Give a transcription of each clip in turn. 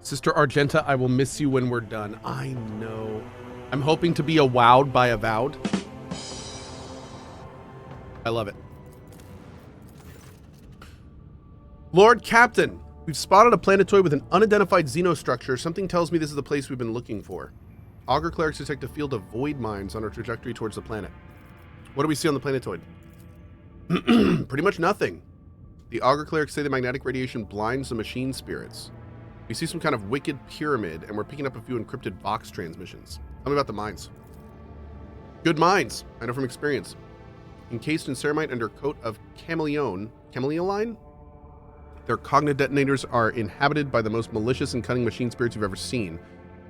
Sister Argenta, I will miss you when we're done. I know. I'm hoping to be wowed by Avowed. I love it. Lord Captain, we've spotted a planetoid with an unidentified xenostructure. Something tells me this is the place we've been looking for. Augur clerics detect a field of void mines on our trajectory towards the planet. What do we see on the planetoid? Pretty much nothing. The Augur clerics say the magnetic radiation blinds the machine spirits. We see some kind of wicked pyramid, and we're picking up a few encrypted Vox transmissions. Tell me about the mines. Good mines. I know from experience. Encased in ceramite under a coat of chameleoline, their cogna detonators are inhabited by the most malicious and cunning machine spirits you've ever seen.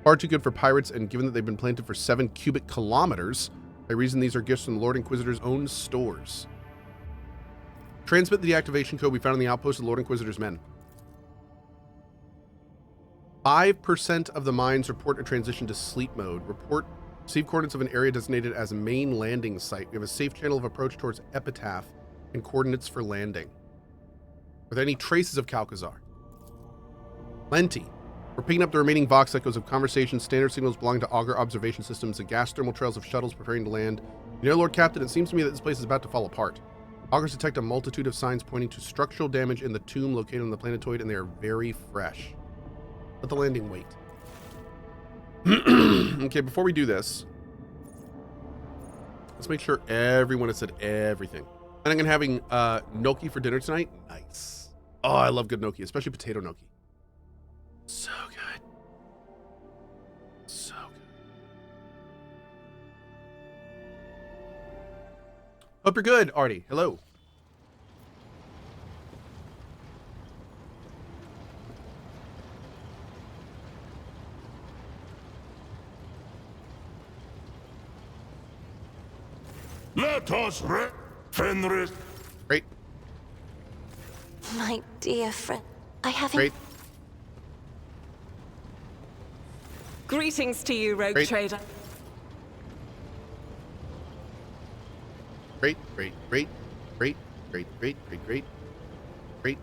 Far too good for pirates, and given that they've been planted for 7 cubic kilometers, I reason these are gifts from the Lord Inquisitor's own stores. Transmit the deactivation code we found in the outpost of the Lord Inquisitor's men. 5% of the mines report a transition to sleep mode. Receive coordinates of an area designated as a main landing site. We have a safe channel of approach towards Epitaph and coordinates for landing. Are there any traces of Calcazar? Plenty. We're picking up the remaining Vox echoes of conversations, standard signals belonging to Augur observation systems, and gas thermal trails of shuttles preparing to land. You know, Lord Captain, it seems to me that this place is about to fall apart. Augurs detect a multitude of signs pointing to structural damage in the tomb located on the planetoid, and they are very fresh. Let the landing wait. Okay, before we do this, let's make sure everyone has said everything. And I'm having gnocchi for dinner tonight. Nice. Oh, I love good gnocchi, especially potato gnocchi. So good. So good. Hope you're good, Artie. Hello. Let us Fenris. Great. My dear friend, I haven't... Great. Greetings to you, rogue Great. trader. Great, great, great, great, great, great, great, great, great,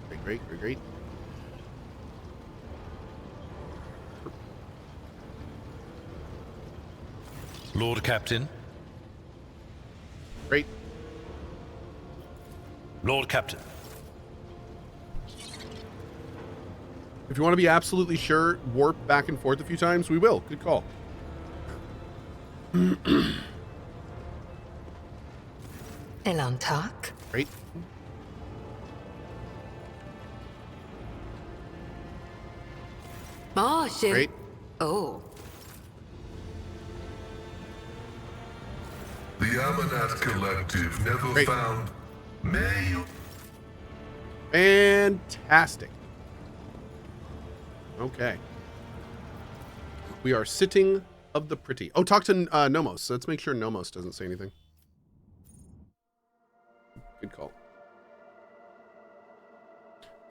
great, great, great, great. Lord Captain. Great. Lord Captain. If you want to be absolutely sure, warp back and forth a few times, we will. Good call. Elantak. Great. Great. Oh. The Amanat Collective never Great. found. May you. Fantastic. Okay. We are sitting of the pretty. Oh, talk to Nomos. So let's make sure Nomos doesn't say anything. Good call.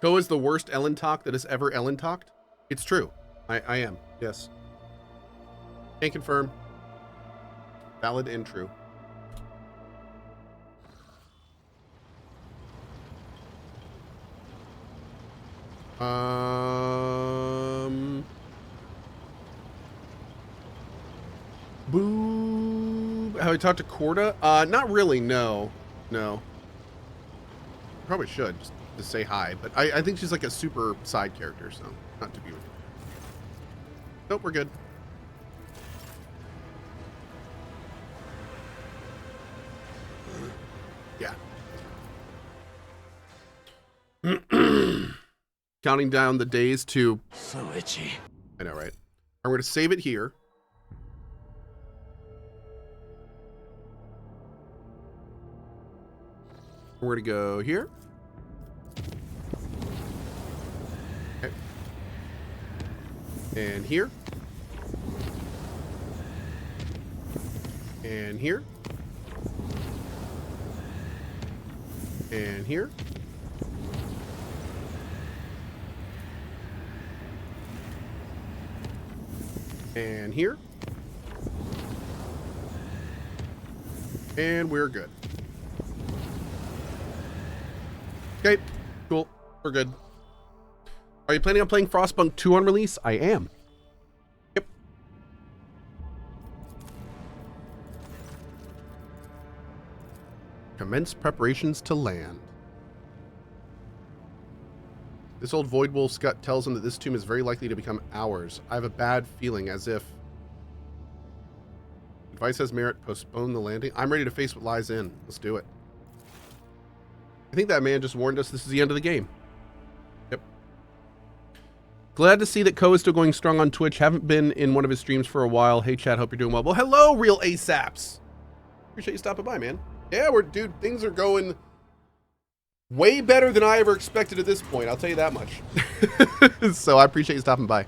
Cohh is the worst Ellen talk that has ever Ellen talked. It's true. I am. Yes. Can confirm. Valid and true. Boo. Have I talked to Corda? Not really. No. Probably should just to say hi, but I think she's like a super side character, so not to be with her. Nope, we're good. Yeah. Counting down the days to... So itchy. I know, right? I'm going to save it here. We're going to go here. Okay. And here. And here. And here. And here. And we're good. Okay, cool. We're good. Are you planning on playing Frostpunk 2 on release? I am. Yep. Commence preparations to land. This old Void Wolf's gut tells him that this tomb is very likely to become ours. I have a bad feeling, as if... Advice has merit, postpone the landing. I'm ready to face what lies in. Let's do it. I think that man just warned us this is the end of the game. Yep. Glad to see that Cohh is still going strong on Twitch. Haven't been in one of his streams for a while. Hey, Chad, hope you're doing well. Well, hello, real ASAPs. Appreciate you stopping by, man. Yeah, dude, things are going way better than I ever expected at this point. I'll tell you that much. So I appreciate you stopping by.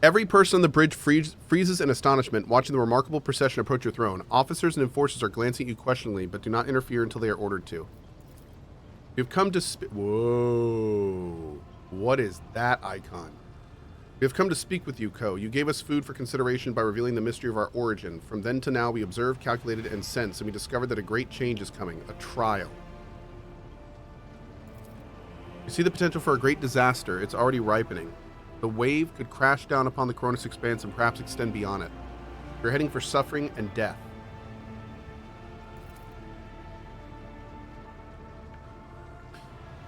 Every person on the bridge freezes in astonishment, watching the remarkable procession approach your throne. Officers and enforcers are glancing at you questioningly, but do not interfere until they are ordered to. You've come to Whoa. What is that icon? We have come to speak with you, Cohh. You gave us food for consideration by revealing the mystery of our origin. From then to now, we observed, calculated, and sensed, and we discovered that a great change is coming. A trial. You see the potential for a great disaster. It's already ripening. The wave could crash down upon the Cronus expanse and perhaps extend beyond it. You're heading for suffering and death.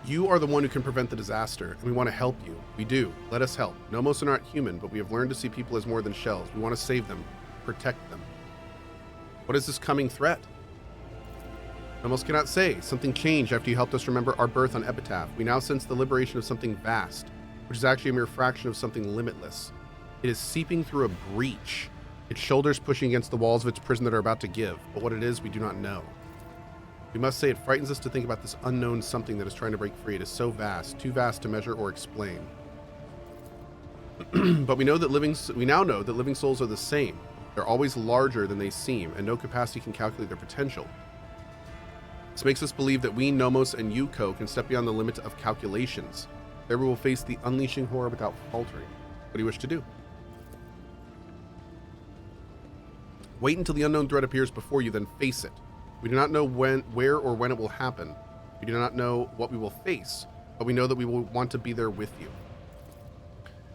You are the one who can prevent the disaster, and we want to help you. We do. Let us help. Nomos are not human, but we have learned to see people as more than shells. We want to save them, protect them. What is this coming threat? Nomos cannot say. Something changed after you helped us remember our birth on Epitaph. We now sense the liberation of something vast, which is actually a mere fraction of something limitless. It is seeping through a breach, its shoulders pushing against the walls of its prison that are about to give, but what it is, we do not know. We must say it frightens us to think about this unknown something that is trying to break free. It is so vast, too vast to measure or explain. But we now know that living souls are the same. They're always larger than they seem, and no capacity can calculate their potential. This makes us believe that we, Nomos, and you, Cohh, can step beyond the limit of calculations. There we will face the unleashing horror without faltering. What do you wish to do? Wait until the unknown threat appears before you, then face it. We do not know when, where, or when it will happen. We do not know what we will face, but we know that we will want to be there with you.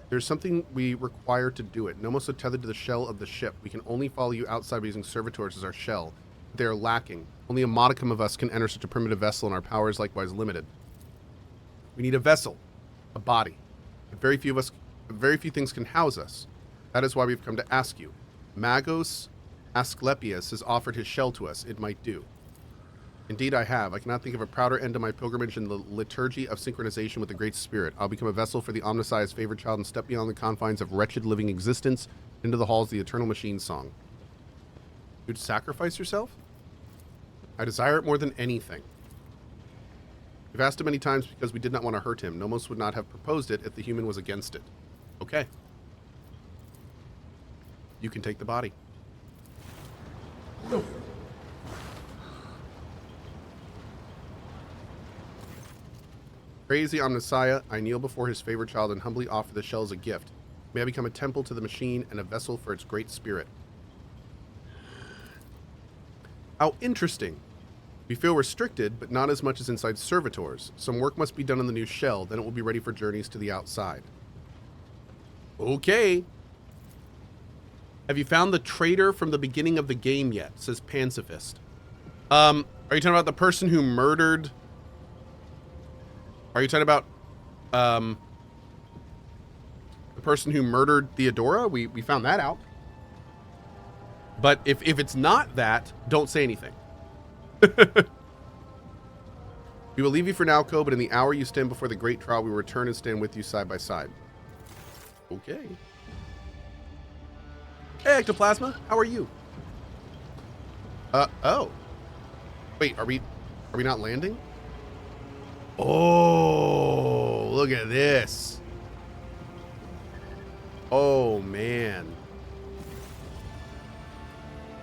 There's something we require to do it. Nomos are tethered to the shell of the ship. We can only follow you outside by using servitors as our shell. They are lacking. Only a modicum of us can enter such a primitive vessel, and our power is likewise limited. We need a vessel, a body. But very few things can house us. That is why we've come to ask you. Magos Asclepius has offered his shell to us. It might do. Indeed, I have. I cannot think of a prouder end to my pilgrimage in the liturgy of synchronization with the Great Spirit. I'll become a vessel for the Omnisci's favored child and step beyond the confines of wretched living existence into the halls of the Eternal Machine Song. You'd sacrifice yourself? I desire it more than anything. We've asked him many times because we did not want to hurt him. Nomos would not have proposed it if the human was against it. Okay. You can take the body. No. Praise the Omnissiah. I kneel before his favored child and humbly offer the shell as a gift. May I become a temple to the machine and a vessel for its great spirit. How interesting. We feel restricted, but not as much as inside servitors. Some work must be done on the new shell, then it will be ready for journeys to the outside. Okay. Have you found the traitor from the beginning of the game yet? Says Pacifist. Are you talking about the person who murdered... Are you talking about the person who murdered Theodora? We found that out. But if it's not that, don't say anything. We will leave you for now, Cohh, but in the hour you stand before the great trial, we will return and stand with you side by side. Okay. Hey, Ectoplasma, how are you? Oh. Wait, are we not landing? Oh, look at this. Oh, man.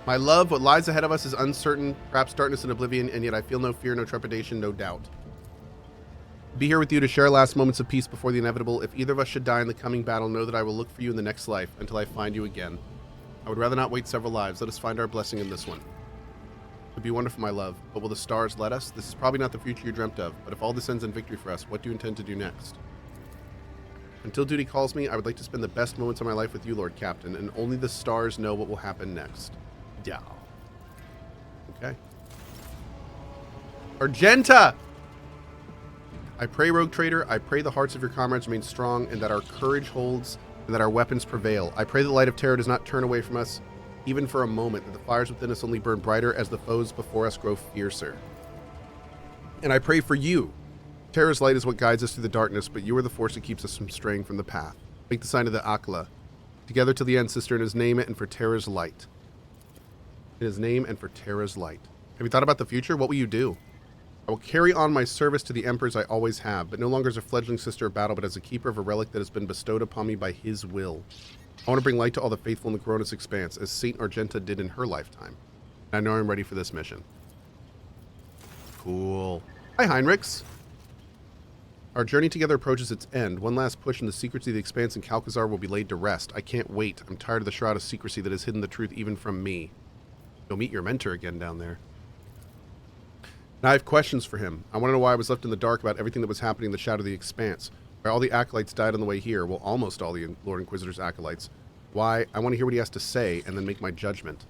My love, what lies ahead of us is uncertain, perhaps darkness and oblivion, and yet I feel no fear, no trepidation, no doubt. Be here with you to share last moments of peace before the inevitable. If either of us should die in the coming battle, know that I will look for you in the next life until I find you again. I would rather not wait several lives. Let us find our blessing in this one. It'd be wonderful, my love, but will the stars let us? This is probably not the future you dreamt of, but if all this ends in victory for us, what do you intend to do next? Until duty calls me, I would like to spend the best moments of my life with you, Lord Captain, and only the stars know what will happen next. Yeah. Okay. Argenta! I pray, Rogue Trader, I pray the hearts of your comrades remain strong, and that our courage holds, and that our weapons prevail. I pray the light of terror does not turn away from us, even for a moment, that the fires within us only burn brighter as the foes before us grow fiercer. And I pray for you. Terror's light is what guides us through the darkness, but you are the force that keeps us from straying from the path. Make the sign of the Akla. Together till the end, sister, in his name and for Terra's light. In his name and for Terra's light. Have you thought about the future? What will you do? I will carry on my service to the Emperor as I always have, but no longer as a fledgling sister of battle, but as a keeper of a relic that has been bestowed upon me by his will. I want to bring light to all the faithful in the Coronis Expanse, as Saint Argenta did in her lifetime. And I know I'm ready for this mission. Cool. Hi, Heinrichs. Our journey together approaches its end. One last push and the secrets of the Expanse in Calcazar will be laid to rest. I can't wait. I'm tired of the shroud of secrecy that has hidden the truth even from me. You'll meet your mentor again down there. Now I have questions for him. I want to know why I was left in the dark about everything that was happening in the shadow of the Expanse. Why all the acolytes died on the way here. Well, almost all the Lord Inquisitor's acolytes. Why? I want to hear what he has to say and then make my judgment.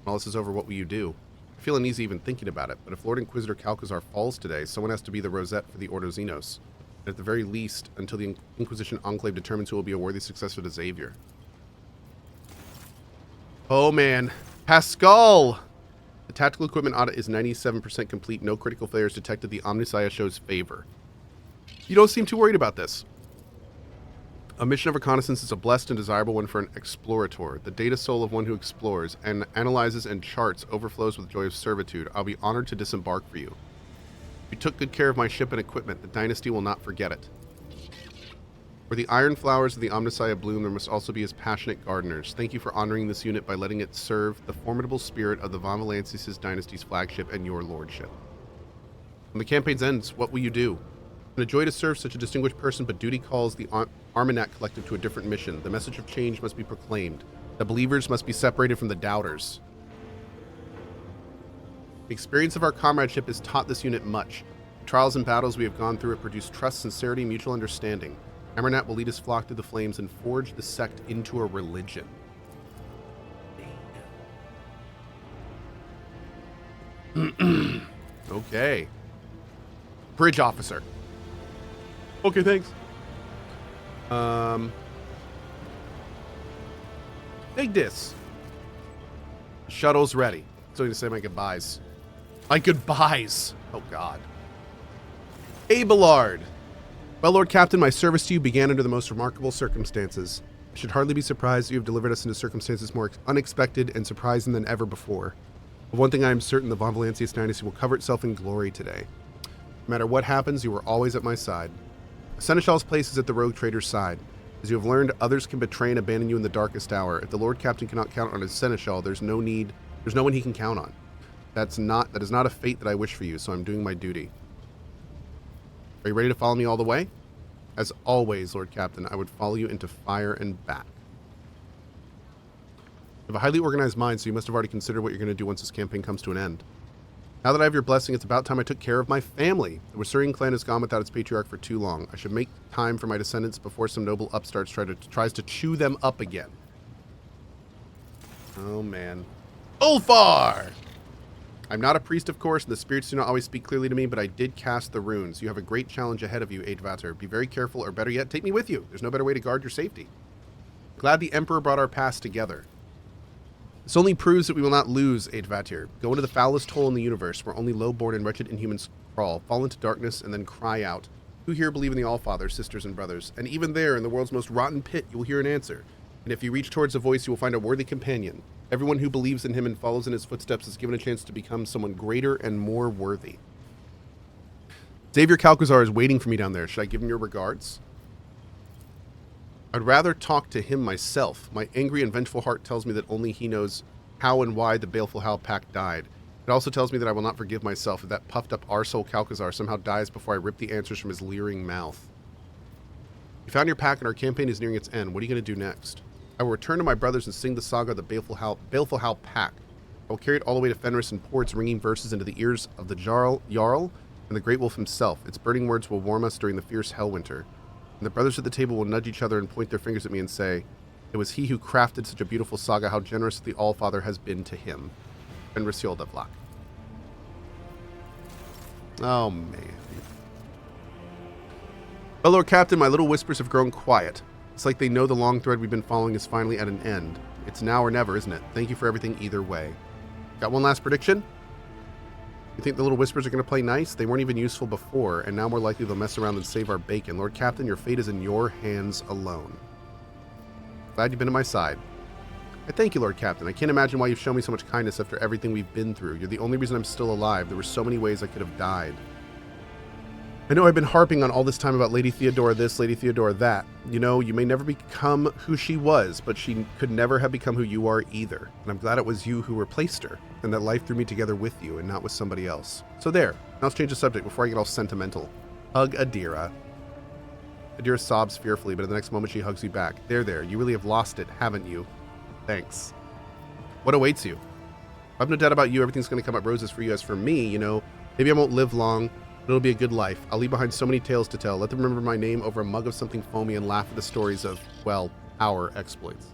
When all this is over, what will you do? I feel uneasy even thinking about it, but if Lord Inquisitor Calcazar falls today, someone has to be the Rosette for the Ordo Xenos. And at the very least, until the Inquisition Enclave determines who will be a worthy successor to Xavier. Oh man. Pascal! The tactical equipment audit is 97% complete. No critical failures detected. The Omnissiah shows favor. You don't seem too worried about this. A mission of reconnaissance is a blessed and desirable one for an explorator. The data soul of one who explores and analyzes and charts overflows with joy of servitude. I'll be honored to disembark for you. You took good care of my ship and equipment. The dynasty will not forget it. Where the iron flowers of the Omnissiah bloom, there must also be his passionate gardeners. Thank you for honoring this unit by letting it serve the formidable spirit of the Von Valancius dynasty's flagship and your lordship. When the campaign's ends, what will you do? It's a joy to serve such a distinguished person, but duty calls the Armagnac Collective to a different mission. The message of change must be proclaimed. The believers must be separated from the doubters. The experience of our comradeship has taught this unit much. The trials and battles we have gone through have produced trust, sincerity, mutual understanding. Armagnac will lead his flock through the flames and forge the sect into a religion. Okay. Bridge officer. Okay, thanks. Take this. Shuttle's ready. So I'm gonna say my goodbyes. My goodbyes. Oh God. Abelard. Well, Lord Captain, my service to you began under the most remarkable circumstances. I should hardly be surprised that you have delivered us into circumstances more unexpected and surprising than ever before. Of one thing I am certain, the Von Valancius dynasty will cover itself in glory today. No matter what happens, you are always at my side. A Seneschal's place is at the Rogue Trader's side. As you have learned, others can betray and abandon you in the darkest hour. If the Lord Captain cannot count on his Seneschal, there's no one he can count on. That is not a fate that I wish for you, so I'm doing my duty. Are you ready to follow me all the way? As always, Lord Captain, I would follow you into fire and back. You have a highly organized mind, so you must have already considered what you're going to do once this campaign comes to an end. Now that I have your blessing, it's about time I took care of my family. The Wasurian clan has gone without its patriarch for too long. I should make time for my descendants before some noble upstarts tries to chew them up again. Oh, man. Ulfar! I'm not a priest, of course, and the spirits do not always speak clearly to me, but I did cast the runes. You have a great challenge ahead of you, Eadvater. Be very careful, or better yet, take me with you. There's no better way to guard your safety. Glad the Emperor brought our past together. This only proves that we will not lose, Eadvater. Go into the foulest hole in the universe, where only low-born and wretched inhumans crawl, fall into darkness, and then cry out. Who here believe in the Allfather, sisters and brothers? And even there, in the world's most rotten pit, you will hear an answer. And if you reach towards the voice, you will find a worthy companion. Everyone who believes in him and follows in his footsteps is given a chance to become someone greater and more worthy. Xavier Calcazar is waiting for me down there. Should I give him your regards? I'd rather talk to him myself. My angry and vengeful heart tells me that only he knows how and why the baleful Hal Pack died. It also tells me that I will not forgive myself if that puffed-up arsehole Calcazar somehow dies before I rip the answers from his leering mouth. You found your pack and our campaign is nearing its end. What are you going to do next? I will return to my brothers and sing the saga of the baleful Hal Pack. I will carry it all the way to Fenris and pour its ringing verses into the ears of the Jarl and the Great Wolf himself. Its burning words will warm us during the fierce hell winter. And the brothers at the table will nudge each other and point their fingers at me and say, it was he who crafted such a beautiful saga, how generous the Allfather has been to him. Fenris Hjoldavlak. Oh, man. Well, Lord Captain, my little whispers have grown quiet. It's like they know the long thread we've been following is finally at an end. It's now or never, isn't it? Thank you for everything either way. Got one last prediction? You think the little whispers are going to play nice? They weren't even useful before, and now more likely they'll mess around and save our bacon. Lord Captain, your fate is in your hands alone. Glad you've been at my side. I thank you, Lord Captain. I can't imagine why you've shown me so much kindness after everything we've been through. You're the only reason I'm still alive. There were so many ways I could have died. I know I've been harping on all this time about Lady Theodora this, Lady Theodora that. You know, you may never become who she was, but she could never have become who you are either. And I'm glad it was you who replaced her, and that life threw me together with you and not with somebody else. So there. Now let's change the subject before I get all sentimental. Hug Adira. Adira sobs fearfully, but at the next moment she hugs you back. There. You really have lost it, haven't you? Thanks. What awaits you? I've no doubt about you. Everything's going to come up roses for you. As for me, you know, maybe I won't live long, but it'll be a good life. I'll leave behind so many tales to tell. Let them remember my name over a mug of something foamy and laugh at the stories of, well, our exploits.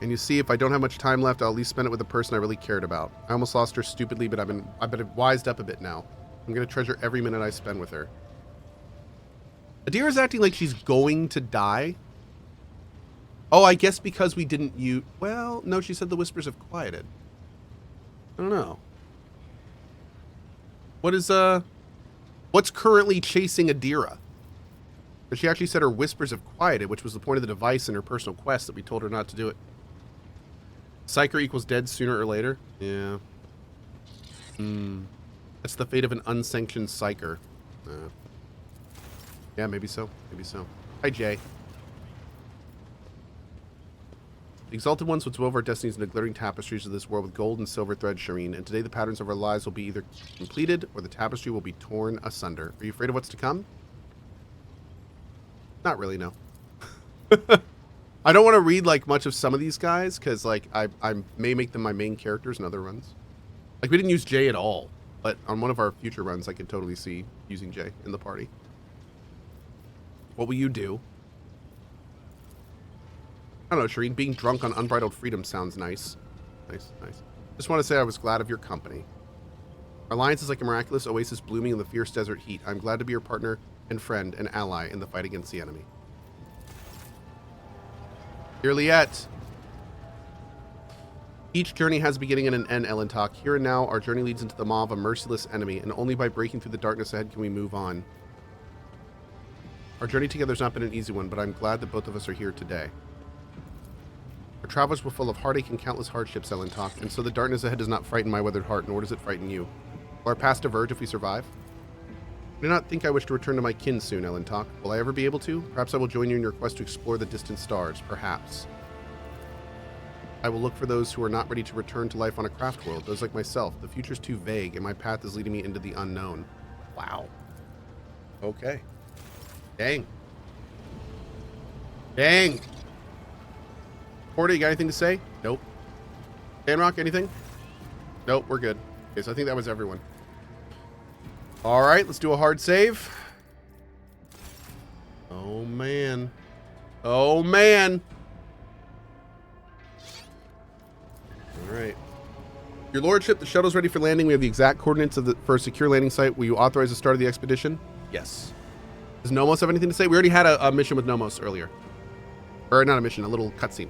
And you see, if I don't have much time left, I'll at least spend it with the person I really cared about. I almost lost her stupidly, but I've been wised up a bit now. I'm going to treasure every minute I spend with her. Adira's acting like she's going to die. Oh, I guess because we didn't use... Well, no, she said the whispers have quieted. I don't know. What's currently chasing Adira? But she actually said her whispers have quieted, which was the point of the device in her personal quest that we told her not to do it. Psyker equals dead sooner or later? Yeah. That's the fate of an unsanctioned Psyker. Yeah, maybe so. Maybe so. Hi, Jay. The Exalted Ones would wove our destinies into glittering tapestries of this world with gold and silver thread, Shireen, and today the patterns of our lives will be either completed or the tapestry will be torn asunder. Are you afraid of what's to come? Not really, no. I don't want to read, like, much of some of these guys, because, like, I may make them my main characters in other runs. Like, we didn't use Jay at all, but on one of our future runs, I could totally see using Jay in the party. What will you do? I don't know, Shireen. Being drunk on unbridled freedom sounds nice. Nice. Just want to say I was glad of your company. Our alliance is like a miraculous oasis blooming in the fierce desert heat. I'm glad to be your partner and friend and ally in the fight against the enemy. Dear Liette. Each journey has a beginning and an end, Elentok. Here and now, our journey leads into the maw of a merciless enemy, and only by breaking through the darkness ahead can we move on. Our journey together has not been an easy one, but I'm glad that both of us are here today. Our travels were full of heartache and countless hardships, Elentok, and so the darkness ahead does not frighten my weathered heart, nor does it frighten you. Will our paths diverge if we survive? I do not think I wish to return to my kin soon, Elentok. Will I ever be able to? Perhaps I will join you in your quest to explore the distant stars. Perhaps. I will look for those who are not ready to return to life on a craft world, those like myself. The future's too vague, and my path is leading me into the unknown. Wow. Okay. Dang. Porta, you got anything to say? Nope. Danrock, anything? Nope, we're good. Okay, so I think that was everyone. All right, let's do a hard save. Oh, man. Oh, man. All right. Your Lordship, the shuttle's ready for landing. We have the exact coordinates for a secure landing site. Will you authorize the start of the expedition? Yes. Does Nomos have anything to say? We already had a mission with Nomos earlier. Or not a mission, a little cutscene.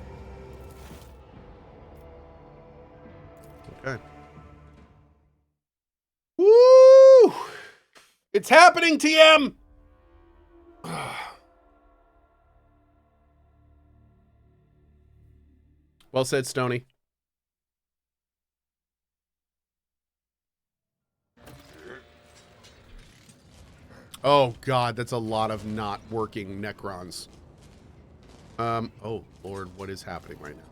Okay. Woo! It's happening, TM! Well said, Stony. Oh, God, that's a lot of not working Necrons. Oh, Lord, what is happening right now?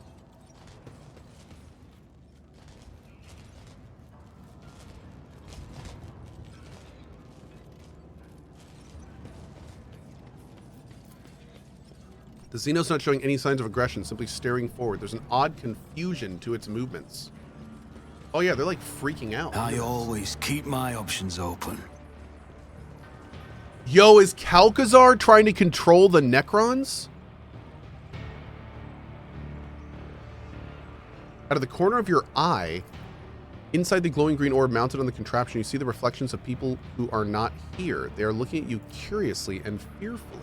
The xenos not showing any signs of aggression, simply staring forward. There's an odd confusion to its movements. Oh yeah, they're like freaking out. I always keep my options open. Yo, is Calcazar trying to control the Necrons? Out of the corner of your eye, inside the glowing green orb mounted on the contraption, you see the reflections of people who are not here. They are looking at you curiously and fearfully.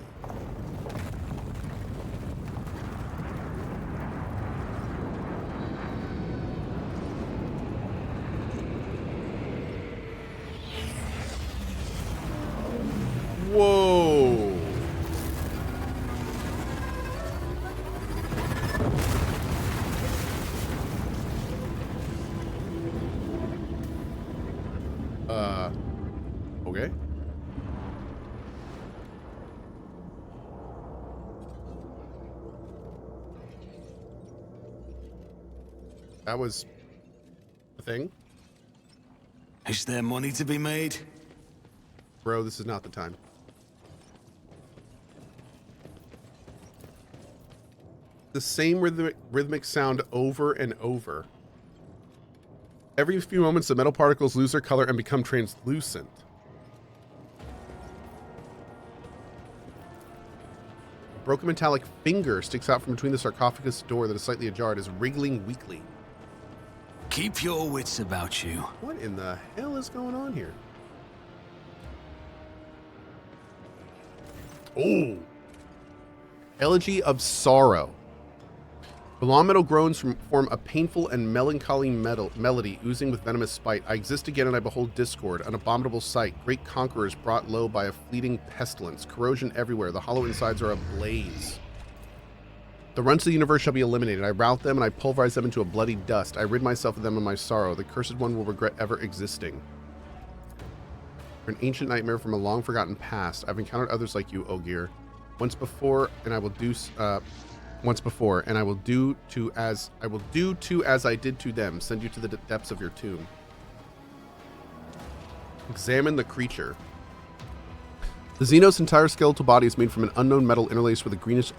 Whoa. Okay. That was a thing. Is there money to be made? Bro, this is not the time. The same rhythmic sound over and over. Every few moments, the metal particles lose their color and become translucent. A broken metallic finger sticks out from between the sarcophagus door that is slightly ajar. It is wriggling weakly. Keep your wits about you. What in the hell is going on here? Oh! Elegy of Sorrow. The long metal groans form a painful and melancholy melody oozing with venomous spite. I exist again and I behold discord, an abominable sight. Great conquerors brought low by a fleeting pestilence. Corrosion everywhere. The hollow insides are ablaze. The runs of the universe shall be eliminated. I rout them and I pulverize them into a bloody dust. I rid myself of them in my sorrow. The cursed one will regret ever existing. You're an ancient nightmare from a long forgotten past. I've encountered others like you, Ogier. Once before, and I will do to as I did to them. Send you to the depths of your tomb. Examine the creature. The Xenos' entire skeletal body is made from an unknown metal interlaced with a greenish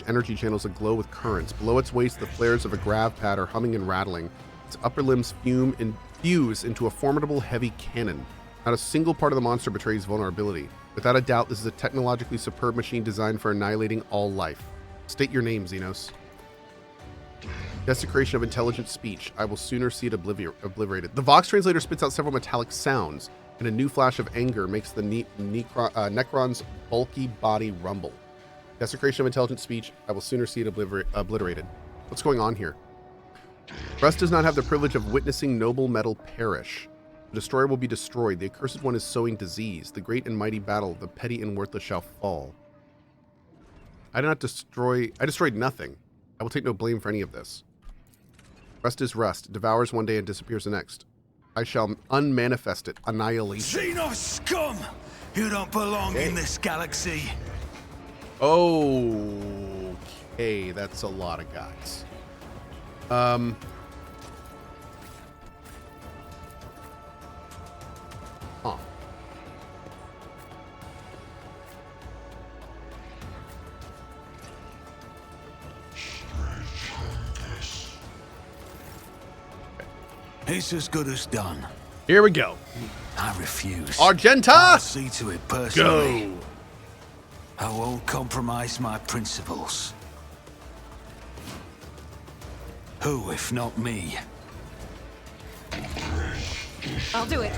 energy channels that glow with currents. Below its waist, the flares of a grav pad are humming and rattling. Its upper limbs fuse into a formidable heavy cannon. Not a single part of the monster betrays vulnerability. Without a doubt, this is a technologically superb machine designed for annihilating all life. State your name, Xenos. Desecration of intelligent speech. I will sooner see it obliterated. The Vox translator spits out several metallic sounds, and a new flash of anger makes the Necron's bulky body rumble. Desecration of intelligent speech. I will sooner see it obliterated. What's going on here? Rust does not have the privilege of witnessing noble metal perish. The destroyer will be destroyed. The accursed one is sowing disease. The great and mighty battle, the petty and worthless shall fall. I destroyed nothing. I will take no blame for any of this. Rust is rust, devours one day and disappears the next. I shall unmanifest it, annihilation. Xenos scum! You don't belong in this galaxy. Okay, that's a lot of guys. Huh. It's as good as done. Here we go. I refuse. Argenta! I'll see to it personally. Go! I won't compromise my principles. Who, if not me? I'll do it.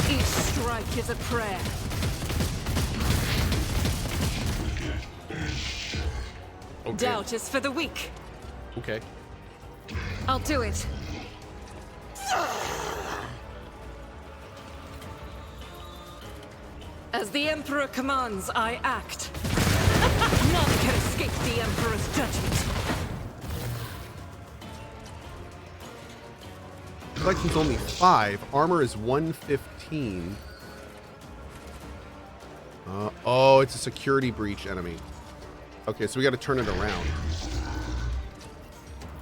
Each strike is a prayer. Okay. Doubt is for the weak. Okay. I'll do it. As the Emperor commands, I act. None can escape the Emperor's judgment. Collection's only 5. Armor is 115. Oh, it's a security breach enemy. Okay, so we got to turn it around.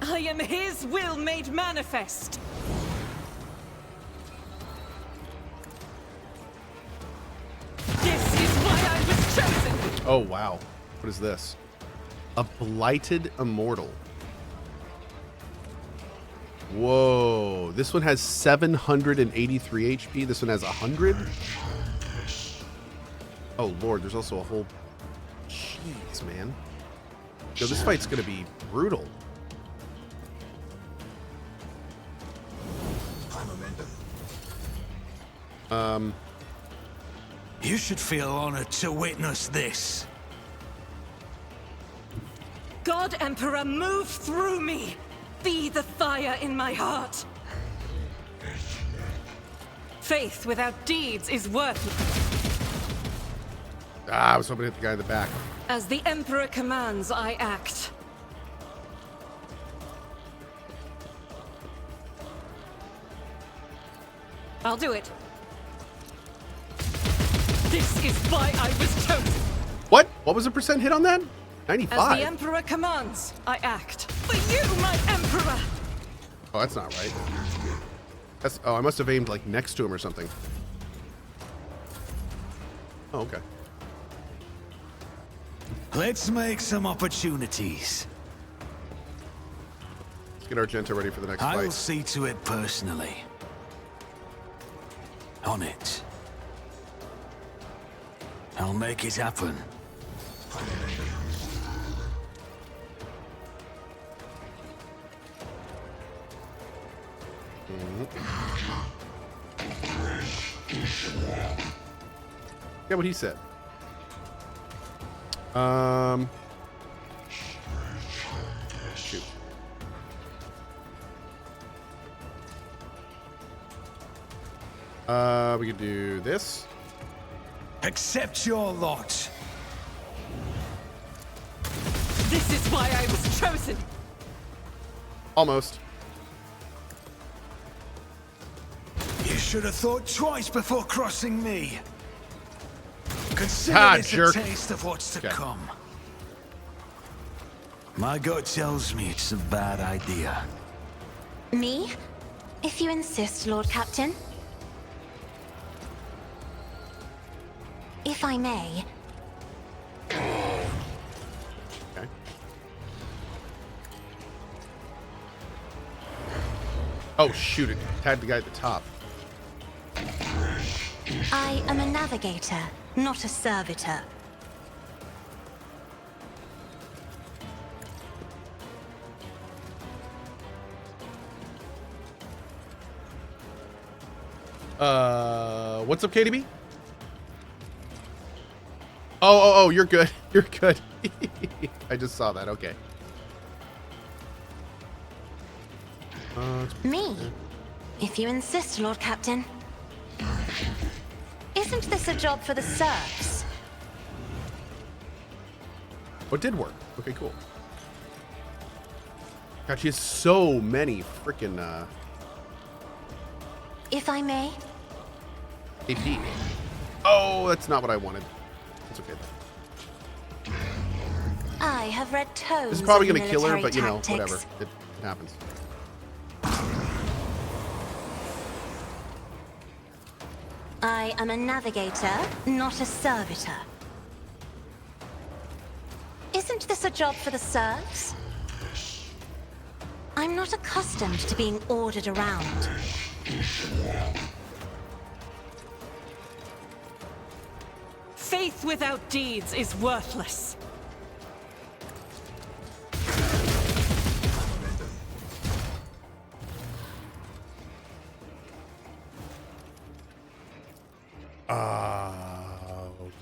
I am his will made manifest. Oh, wow. What is this? A blighted immortal. Whoa. This one has 783 HP. This one has 100. Oh, Lord. There's also a whole... Jeez, man. Yo, this fight's going to be brutal. You should feel honored to witness this. God Emperor, move through me! Be the fire in my heart! Faith without deeds is worthless. Ah, I was hoping to hit the guy in the back. As the Emperor commands, I act. I'll do it. This is why I was chosen. What? What was the percent hit on that? 95. As the Emperor commands, I act. For you, my Emperor! Oh, that's not right. That's... Oh, I must have aimed, like, next to him or something. Oh, okay. Let's make some opportunities. Let's get Argento ready for the next I will fight. see to it personally. On it. I'll make it happen. Yeah, what he said. Shoot. We could do this. Accept your lot. This is why I was chosen! Almost. You should have thought twice before crossing me. Consider this jerk. a taste of what's to Okay. come. My gut tells me it's a bad idea. Me? If you insist, Lord Captain. If I may. Okay. Oh, shoot. It tagged the guy at the top. I am a navigator, not a servitor. What's up, KDB? Oh, you're good. You're good. I just saw that. Okay. Me? If you insist, Lord Captain. Isn't this a job for the serfs? Oh, it did work. Okay, cool. God, she has so many freaking If I may. AP. Oh, that's not what I wanted. It's okay though. I have read tomes. This is probably of gonna kill her, but you know, military whatever. tactics. It happens. I am a navigator, not a servitor. Isn't this a job for the serfs? I'm not accustomed to being ordered around. Faith without deeds is worthless.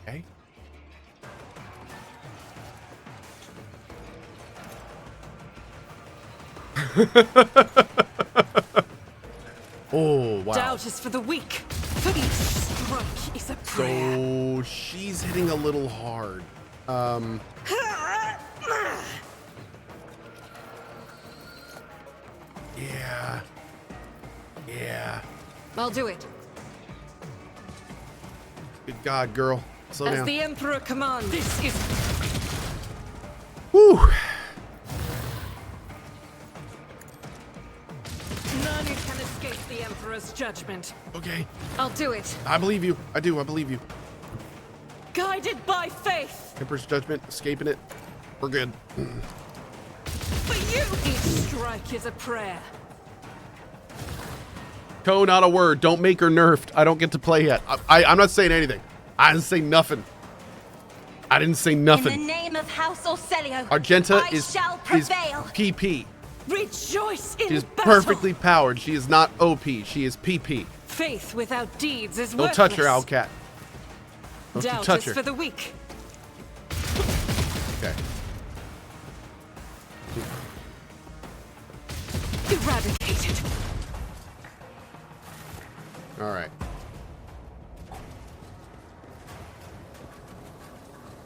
Okay. Oh, wow. Doubt is for the weak. For each strike is a prayer. So she's hitting a little hard. Yeah. Yeah. I'll do it. Good God, girl. Slow As down. the Emperor commands, this is... Whew. None can escape the Emperor's judgment. Okay. I'll do it. I believe you. I do. I believe you. Guided by faith. Emperor's Judgment, escaping it. We're good. For you, each strike is a prayer. Cohh, not a word. Don't make her nerfed. I don't get to play yet. I'm not saying anything. I didn't say nothing. I didn't say nothing. In the name of House Orcelio, Argenta I is shall prevail. PP. Rejoice in She is battle. perfectly powered. She is not OP. She is PP. Faith without deeds is Don't worthless. touch her, Owlcat. Don't you Doubt touch is her. for the weak. Okay. Eradicated. All right.